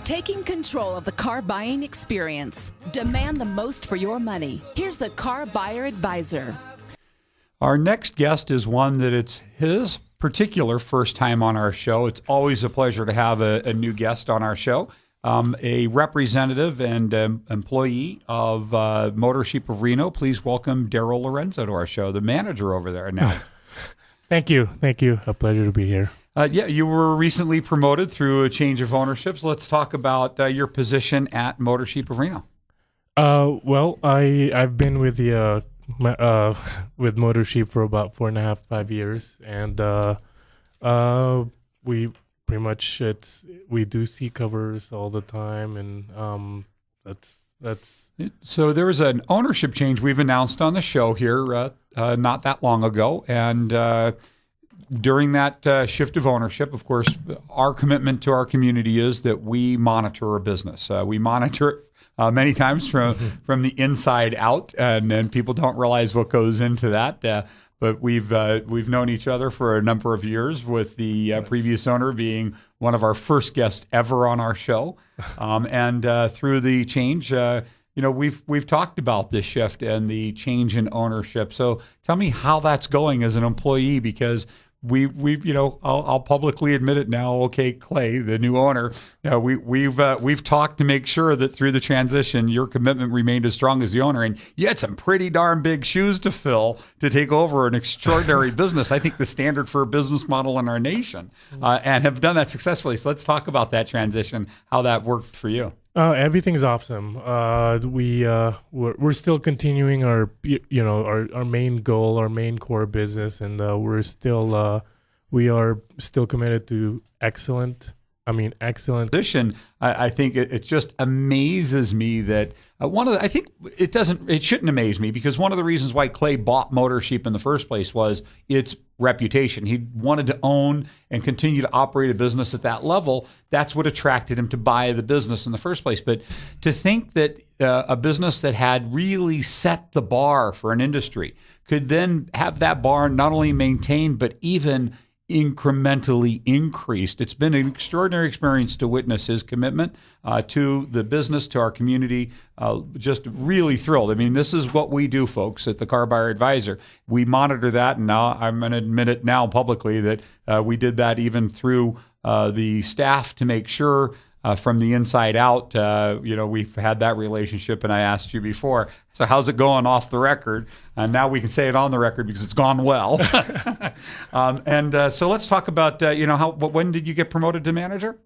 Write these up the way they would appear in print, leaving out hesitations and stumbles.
Taking control of the car buying experience. Demand the most for your money. Here's the Car Buyer Advisor. Our next guest is one that it's his particular first time on our show. It's always a pleasure to have a new guest on our show. A representative and employee of MotorSheep of Reno. Please welcome Daryl Lorenzo to our show, the manager over there now. Thank you. A pleasure to be here. You were recently promoted through a change of ownerships. Let's talk about your position at MotorSheep of Reno. Well, I've been with the with MotorSheep for about 4.5-5 years, and we pretty much we do seat covers all the time, and that's. So there was an ownership change we've announced on the show here not that long ago, and during that shift of ownership, of course, our commitment to our community is that we monitor a business. We monitor it many times from the inside out, and people don't realize what goes into that. But we've known each other for a number of years, with the previous owner being one of our first guests ever on our show, and through the change. We've talked about this shift and the change in ownership. So tell me how that's going as an employee, because I'll publicly admit it now. Okay, Clay, the new owner, we've talked to make sure that through the transition, your commitment remained as strong as the owner, and you had some pretty darn big shoes to fill to take over an extraordinary business. I think the standard for a business model in our nation, and have done that successfully. So let's talk about that transition, how that worked for you. Everything's awesome. We're still continuing our main goal, our main core business, and we are still committed to excellent. Position. I think it just amazes me that I think it shouldn't amaze me, because one of the reasons why Clay bought MotorSheep in the first place was its reputation. He wanted to own and continue to operate a business at that level. That's what attracted him to buy the business in the first place. But to think that a business that had really set the bar for an industry could then have that bar not only maintained, but even incrementally increased. It's been an extraordinary experience to witness his commitment to the business, to our community. Just really thrilled. I mean, this is what we do, folks, at the Car Buyer Advisor. We monitor that, and now I'm going to admit it now publicly that we did that even through the staff to make sure from the inside out, we've had that relationship, and I asked you before, so how's it going off the record? And now we can say it on the record because it's gone well. So let's talk about, when did you get promoted to manager?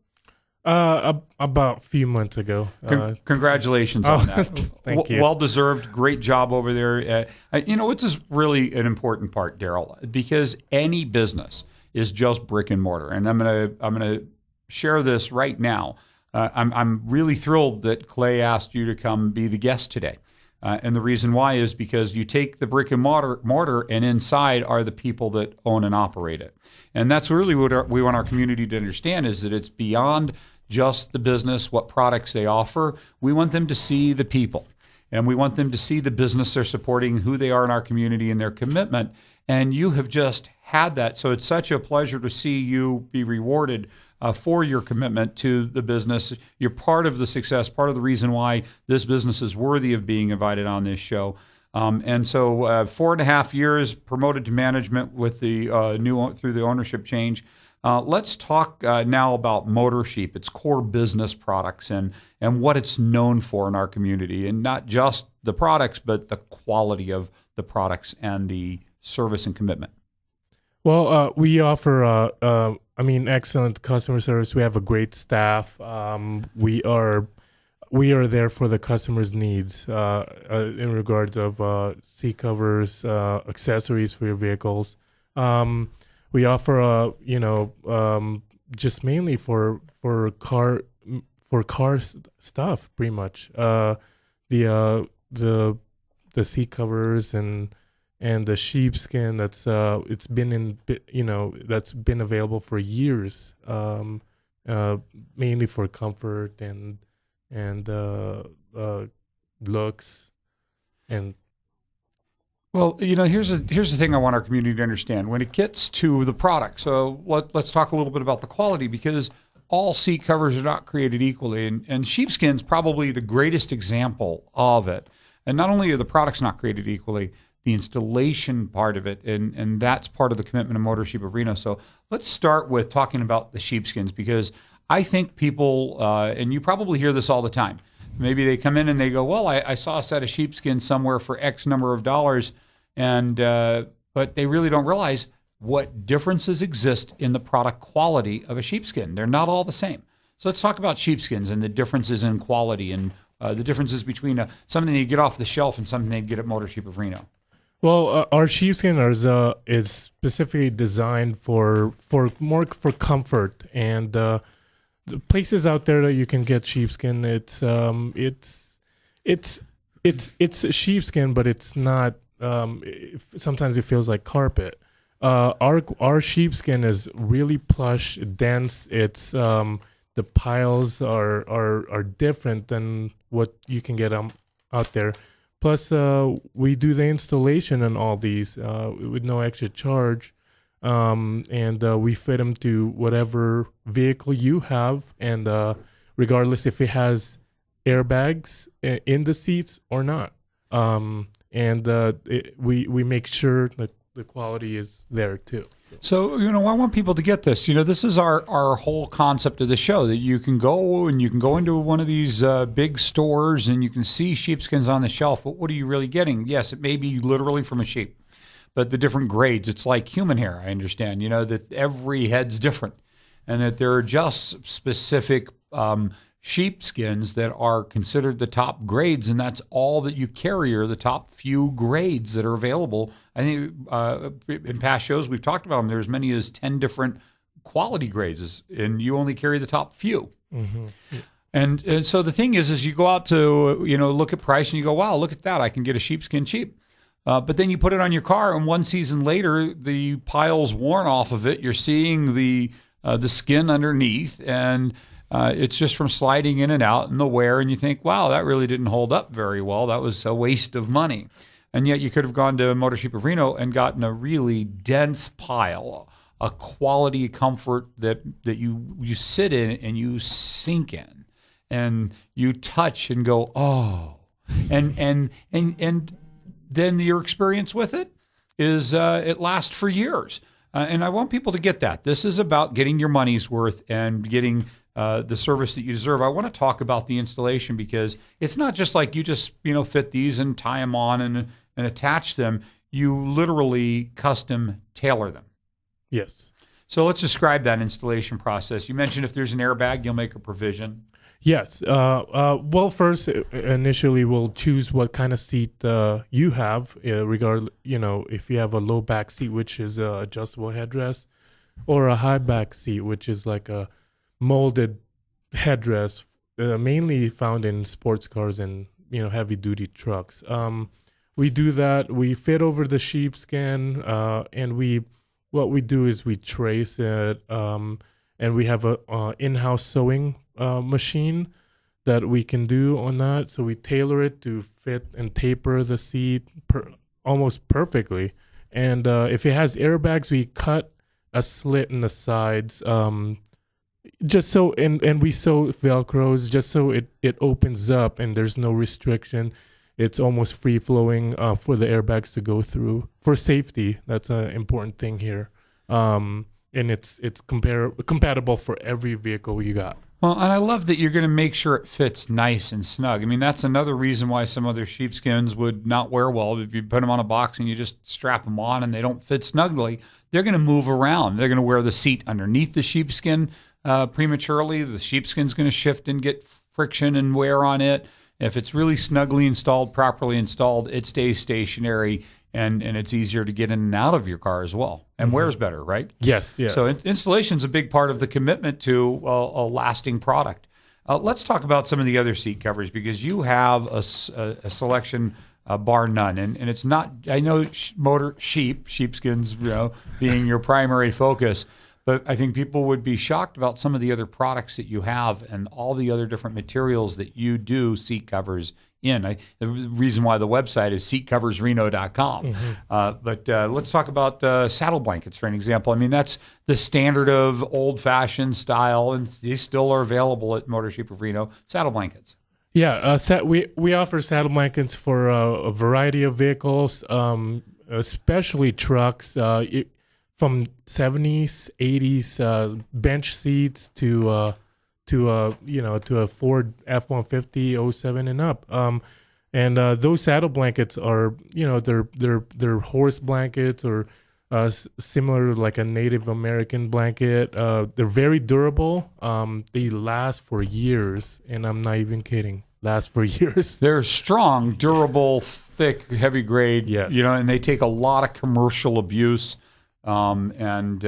About a few months ago. Congratulations on that. Thank you. Well-deserved. Great job over there. Which is really an important part, Daryl, because any business is just brick and mortar. And I'm gonna share this right now. I'm really thrilled that Clay asked you to come be the guest today. And the reason why is because you take the brick and mortar, and inside are the people that own and operate it. And that's really what we want our community to understand, is that it's beyond just the business, what products they offer. We want them to see the people, and we want them to see the business they're supporting, who they are in our community, and their commitment. And you have just had that. So it's such a pleasure to see you be rewarded for your commitment to the business. You're part of the success, part of the reason why this business is worthy of being invited on this show. And so 4.5 years promoted to management with the through the ownership change. Let's talk now about MotorSheep, its core business products, and what it's known for in our community, and not just the products, but the quality of the products and the service and commitment. Well, we offer excellent customer service. We have a great staff. We are there for the customer's needs in regards of seat covers, accessories for your vehicles. We offer just mainly for car stuff, pretty much. The seat covers and the sheepskin that's been available for years, mainly for comfort and looks. And well, here's the thing I want our community to understand when it gets to the product. So let's talk a little bit about the quality, because all seat covers are not created equally, and sheepskin's probably the greatest example of it. And not only are the products not created equally, the installation part of it, and that's part of the commitment of MotorSheep of Reno. So let's start with talking about the sheepskins, because I think people, and you probably hear this all the time, maybe they come in and they go, well, I saw a set of sheepskins somewhere for X number of dollars, and but they really don't realize what differences exist in the product quality of a sheepskin. They're not all the same. So let's talk about sheepskins and the differences in quality and the differences between something you get off the shelf and something they get at MotorSheep of Reno. Well, our sheepskin is specifically designed for comfort, and the places out there that you can get sheepskin, it's sheepskin, but it's not. Sometimes it feels like carpet. Our sheepskin is really plush, dense. It's the piles are different than what you can get out there. Plus, we do the installation on all these with no extra charge, and we fit them to whatever vehicle you have, and regardless if it has airbags in the seats or not. We make sure that the quality is there too. So, I want people to get this. This is our whole concept of the show, that you can go into one of these big stores and you can see sheepskins on the shelf, but what are you really getting? Yes, it may be literally from a sheep, but the different grades, it's like human hair, I understand, that every head's different, and that there are just specific sheepskins that are considered the top grades, and that's all that you carry, are the top few grades that are available. I think in past shows we've talked about them. There's as many as 10 different quality grades, and you only carry the top few. Mm-hmm. And so the thing is you go out to look at price and you go, wow, look at that, I can get a sheepskin cheap. But then you put it on your car, and one season later the pile's worn off of it. You're seeing the skin underneath, and it's just from sliding in and out and the wear, and you think, wow, that really didn't hold up very well. That was a waste of money. And yet you could have gone to MotorSheep of Reno and gotten a really dense pile, a quality comfort that you sit in and you sink in, and you touch and go, oh. And then your experience with it is it lasts for years. And I want people to get that. This is about getting your money's worth and getting the service that you deserve. I want to talk about the installation, because it's not just like you just fit these and tie them on and attach them. You literally custom tailor them. Yes. So let's describe that installation process. You mentioned if there's an airbag, you'll make a provision. Yes. Well, first, initially, we'll choose what kind of seat you have, if you have a low back seat, which is a adjustable headrest, or a high back seat, which is like a molded headrest, mainly found in sports cars and heavy duty trucks. We do that. We fit over the sheepskin, and what we do is we trace it, and we have a in-house sewing machine that we can do on that. So we tailor it to fit and taper the seat almost perfectly. And if it has airbags, we cut a slit in the sides. Just so, and we sew Velcros just so it opens up and there's no restriction. It's almost free flowing for the airbags to go through for safety. That's an important thing here. And it's compatible for every vehicle you got. Well, and I love that you're going to make sure it fits nice and snug. I mean, that's another reason why some other sheepskins would not wear well. If you put them on a box and you just strap them on and they don't fit snugly, they're going to move around. They're going to wear the seat underneath the sheepskin prematurely. The sheepskin's going to shift and get friction and wear on it. If it's really snugly installed, properly installed, it stays stationary, and it's easier to get in and out of your car as well, and wears better, right? Yes, yeah. So installation is a big part of the commitment to a lasting product. Let's talk about some of the other seat covers, because you have a selection bar none, and it's not. I know sheepskins, being your primary focus. But I think people would be shocked about some of the other products that you have and all the other different materials that you do seat covers in. The reason why the website is seatcoversreno.com. But let's talk about saddle blankets for an example. I mean, that's the standard of old-fashioned style, and these still are available at MotorSheep of Reno, saddle blankets. Yeah, we offer saddle blankets for a variety of vehicles, especially trucks, from 70s, 80s bench seats to a Ford F-150 07 and up. And those saddle blankets are, they're horse blankets or similar to like a Native American blanket. They're very durable. They last for years, and I'm not even kidding. Last for years. They're strong, durable, thick, heavy grade. Yes. And they take a lot of commercial abuse, and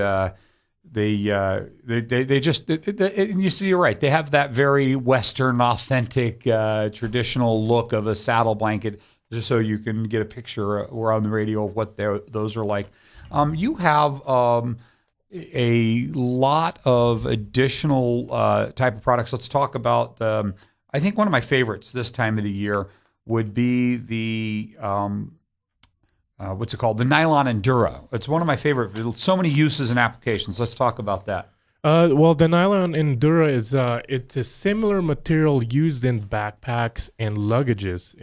they just. And you see, you're right. They have that very Western, authentic, traditional look of a saddle blanket. Just so you can get a picture, we're on the radio of what those are like. You have a lot of additional type of products. Let's talk about. I think one of my favorites this time of the year would be the what's it called? The nylon Enduro. It's one of my favorite. So many uses and applications. Let's talk about that. Well, the nylon Enduro is it's a similar material used in backpacks and luggages.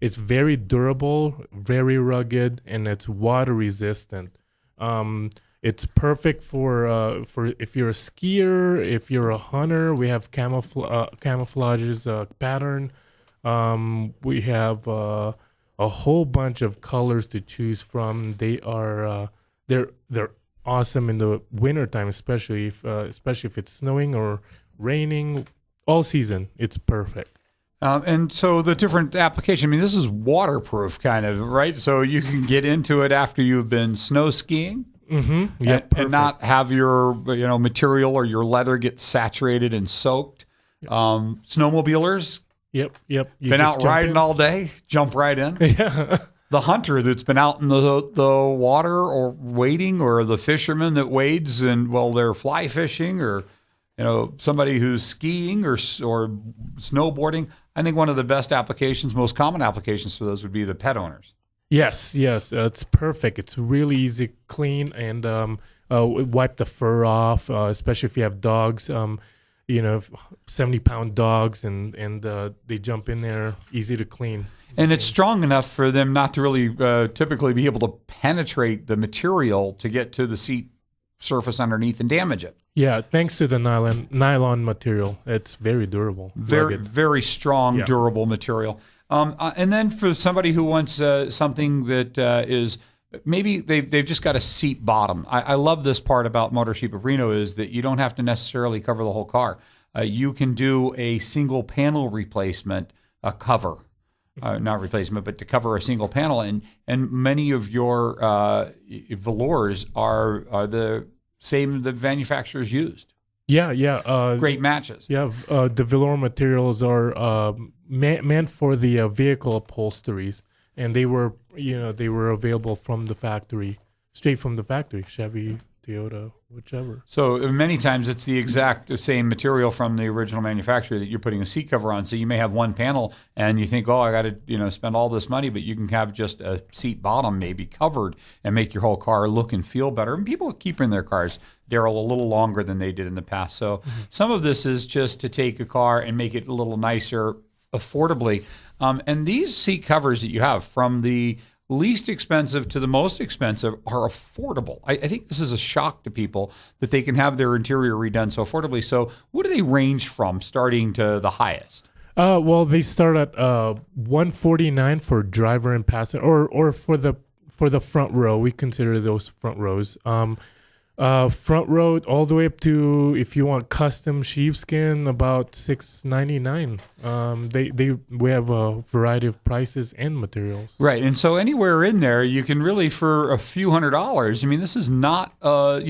It's very durable, very rugged, and it's water resistant. It's perfect for if you're a skier, if you're a hunter. We have camouflages pattern. We have a whole bunch of colors to choose from. They are they're awesome in the wintertime, especially if it's snowing or raining. All season, it's perfect. And so the different application, I mean, this is waterproof kind of, right? So you can get into it after you've been snow skiing. Mm-hmm. Yeah, and not have your material or your leather get saturated and soaked. Yep. Snowmobilers. Yep. Been out riding all day, jump right in. Yeah. The hunter that's been out in the water or wading, or the fisherman that wades and they're fly fishing, or somebody who's skiing or snowboarding. I think one of the best applications, most common applications for those would be the pet owners. Yes, it's perfect. It's really easy, clean, and wipe the fur off, especially if you have dogs, 70-pound dogs, and they jump in there, easy to clean. And it's strong enough for them not to really typically be able to penetrate the material to get to the seat surface underneath and damage it. Yeah, thanks to the nylon material. It's very durable. Very, rugged. very strong, durable material. And then for somebody who wants something that is maybe they've just got a seat bottom. I love this part about MotorSheep of Reno is that you don't have to necessarily cover the whole car. You can do a single panel replacement, a cover. Not replacement, but to cover a single panel. And many of your velours are the same the manufacturers used. Yeah. Great matches. Yeah, the velour materials are meant for the vehicle upholsteries, and they were available from the factory, straight from the factory, Chevy, Toyota, whichever. So many times it's the exact same material from the original manufacturer that you're putting a seat cover on. So you may have one panel and you think, I got to spend all this money, but you can have just a seat bottom maybe covered and make your whole car look and feel better. And people keep in their cars, Daryl, a little longer than they did in the past. So some of this is just to take a car and make it a little nicer affordably. And these seat covers that you have, from the least expensive to the most expensive, are affordable. I think this is a shock to people that they can have their interior redone so affordably. So what do they range from, starting to the highest? Well, they start at $149 for driver and passenger, or for the front row. We consider those front rows. Front row all the way up to, if you want custom sheepskin, about $699. We have a variety of prices and materials. Right, and so anywhere in there, you can really, for a few $100s. I mean, this is not a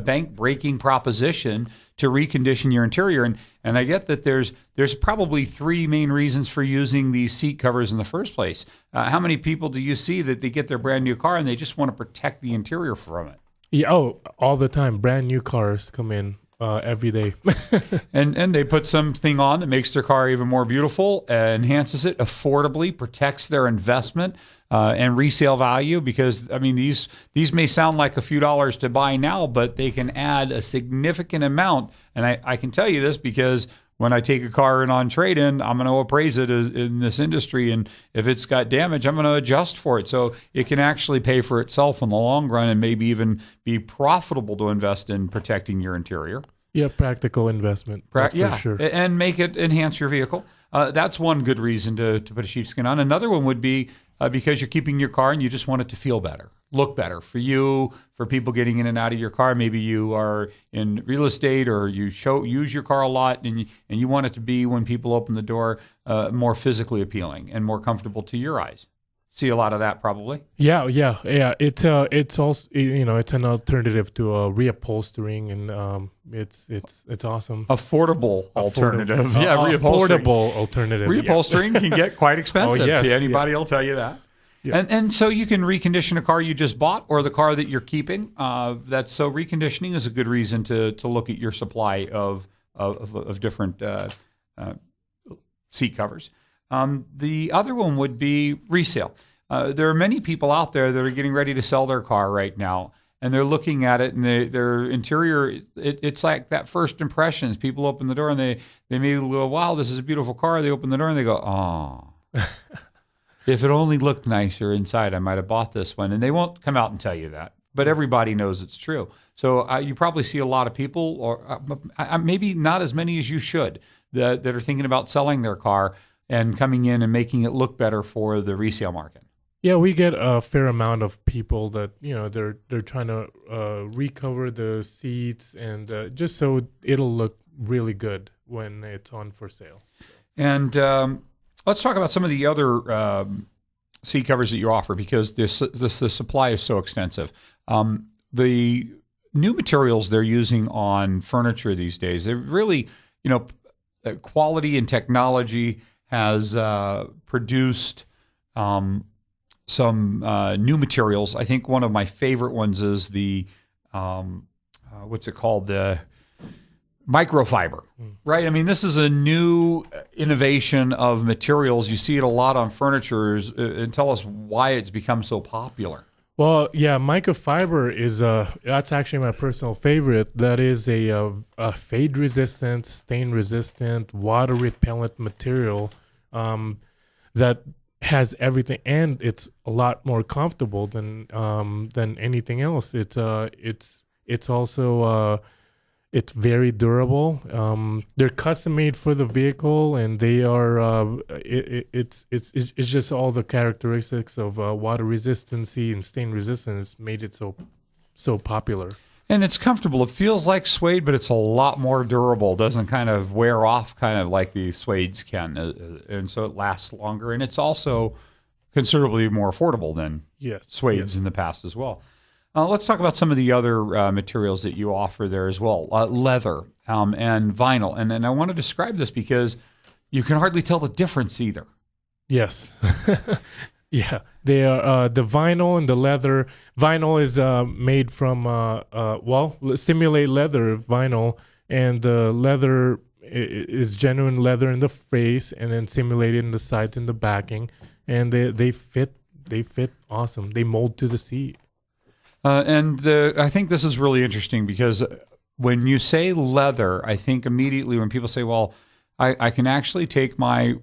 bank breaking proposition to recondition your interior. And I get that there's probably three main reasons for using these seat covers in the first place. How many people do you see that they get their brand new car and they just want to protect the interior from it? Yeah, all the time. Brand new cars come in every day. And they put something on that makes their car even more beautiful, enhances it affordably, protects their investment and resale value. Because I mean, these may sound like a few dollars to buy now, but they can add a significant amount. And I can tell you this because when I take a car in on trade-in, I'm going to appraise it in this industry, and if it's got damage, I'm going to adjust for it. So it can actually pay for itself in the long run, and maybe even be profitable to invest in protecting your interior. Yeah, practical investment. For sure. And make it enhance your vehicle. That's one good reason to put a sheepskin on. Another one would be because you're keeping your car and you just want it to feel better, look better for you, for people getting in and out of your car. Maybe you are in real estate or you use your car a lot, and you want it to be, when people open the door, more physically appealing and more comfortable to your eyes. See a lot of that probably. Yeah. It's also, it's an alternative to reupholstering, and it's awesome. Affordable alternative. Affordable alternative. Reupholstering can get quite expensive. Yes, Anybody will tell you that. Yeah. And so you can recondition a car you just bought or the car that you're keeping. So reconditioning is a good reason to look at your supply of different seat covers. The other one would be resale. There are many people out there that are getting ready to sell their car right now, and they're looking at it, and their interior, it's like that first impressions. People open the door, and they may go, wow, this is a beautiful car. They open the door, and they go, oh, if it only looked nicer inside, I might have bought this one. And they won't come out and tell you that, but everybody knows it's true. So you probably see a lot of people, or maybe not as many as you should, that are thinking about selling their car and coming in and making it look better for the resale market. Yeah, we get a fair amount of people that, they're trying to recover the seats, and just so it'll look really good when it's on for sale. And let's talk about some of the other seat covers that you offer, because the supply is so extensive. The new materials they're using on furniture these days, they're really, quality and technology has produced some new materials. I think one of my favorite ones is the what's it called? The microfiber, right? I mean, this is a new innovation of materials. You see it a lot on furniture. And tell us why it's become so popular. Well, yeah, microfiber is that's actually my personal favorite. That is a fade-resistant, stain-resistant, water-repellent material that has everything, and it's a lot more comfortable than anything else. It's also it's very durable. They're custom made for the vehicle, and they are it's just all the characteristics of water resistancy and stain resistance made it so popular. And it's comfortable. It feels like suede, but it's a lot more durable. It doesn't kind of wear off kind of like the suedes can. And so it lasts longer. And it's also considerably more affordable than suedes in the past as well. Let's talk about some of the other materials that you offer there as well. Leather and vinyl. And I want to describe this because you can hardly tell the difference either. Yes. Yeah, they are the vinyl and the leather. Vinyl is made from simulate leather vinyl, and the leather is genuine leather in the face, and then simulated in the sides and the backing, and they fit awesome. They mold to the seat. I think this is really interesting because when you say leather, I think immediately when people say, well, I can actually take my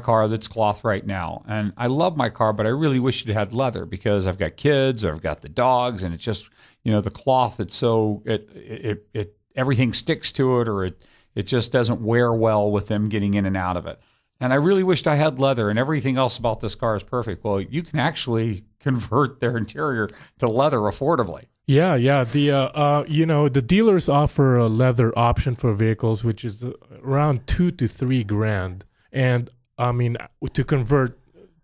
car that's cloth right now, and I love my car, but I really wish it had leather because I've got kids or I've got the dogs, and it's just, the cloth, it's so it everything sticks to it, or it just doesn't wear well with them getting in and out of it. And I really wished I had leather, and everything else about this car is perfect. Well, you can actually convert their interior to leather affordably. Yeah. The dealers offer a leather option for vehicles, which is around $2,000 to $3,000, and I mean, to convert,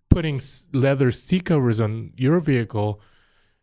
putting leather seat covers on your vehicle,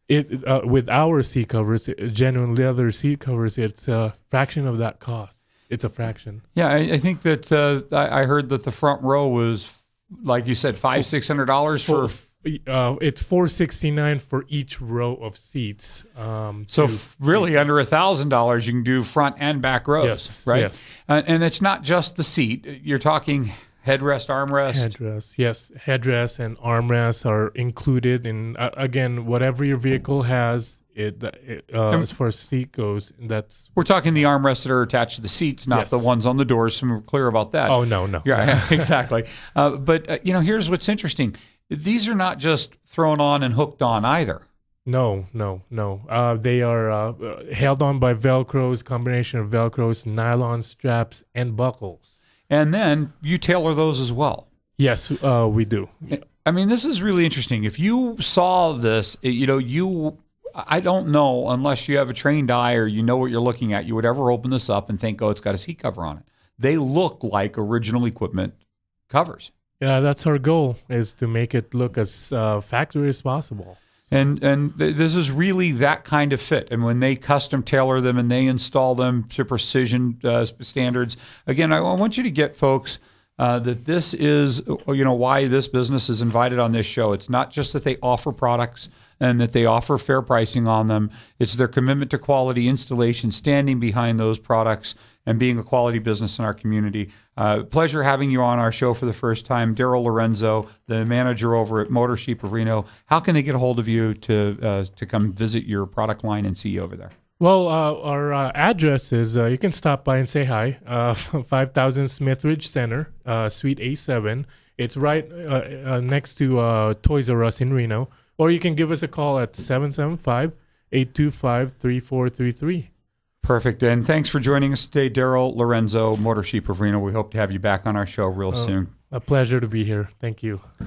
with our seat covers, genuine leather seat covers, it's a fraction of that cost. It's a fraction. Yeah, I think that I heard that the front row was, like you said, $500-$600 for It's $469 for each row of seats. So really under $1,000, you can do front and back rows, Yes, right? yes. And it's not just the seat. You're talking headrest, armrest. Headrest, yes. Headrest and armrests are included in, again, whatever your vehicle has. As far as seat goes, that's... We're talking the armrests that are attached to the seats, not Yes. the ones on the doors, so we're clear about that. Oh, no. Yeah, exactly. But here's what's interesting. These are not just thrown on and hooked on either. No. They are held on by Velcros, combination of Velcros, nylon straps, and buckles. And then you tailor those as well. Yes, we do. I mean, this is really interesting. If you saw this, I don't know, unless you have a trained eye or you know what you're looking at, you would ever open this up and think, oh, it's got a seat cover on it. They look like original equipment covers. Yeah, that's our goal, is to make it look as factory as possible. And this is really that kind of fit. And when they custom tailor them and they install them to precision standards, again, I want you to get, folks, that this is, why this business is invited on this show. It's not just that they offer products and that they offer fair pricing on them. It's their commitment to quality installation, standing behind those products, and being a quality business in our community. Pleasure having you on our show for the first time. Daryl Lorenzo, the manager over at MotorSheep of Reno. How can they get a hold of you to come visit your product line and see you over there? Well, our address is, you can stop by and say hi, 5000 Smithridge Ctr, Suite A7. It's right next to Toys R Us in Reno. Or you can give us a call at 775-825-3433. Perfect. And thanks for joining us today, Daryl Lorenzo, MotorSheep of Reno. We hope to have you back on our show real soon. A pleasure to be here. Thank you.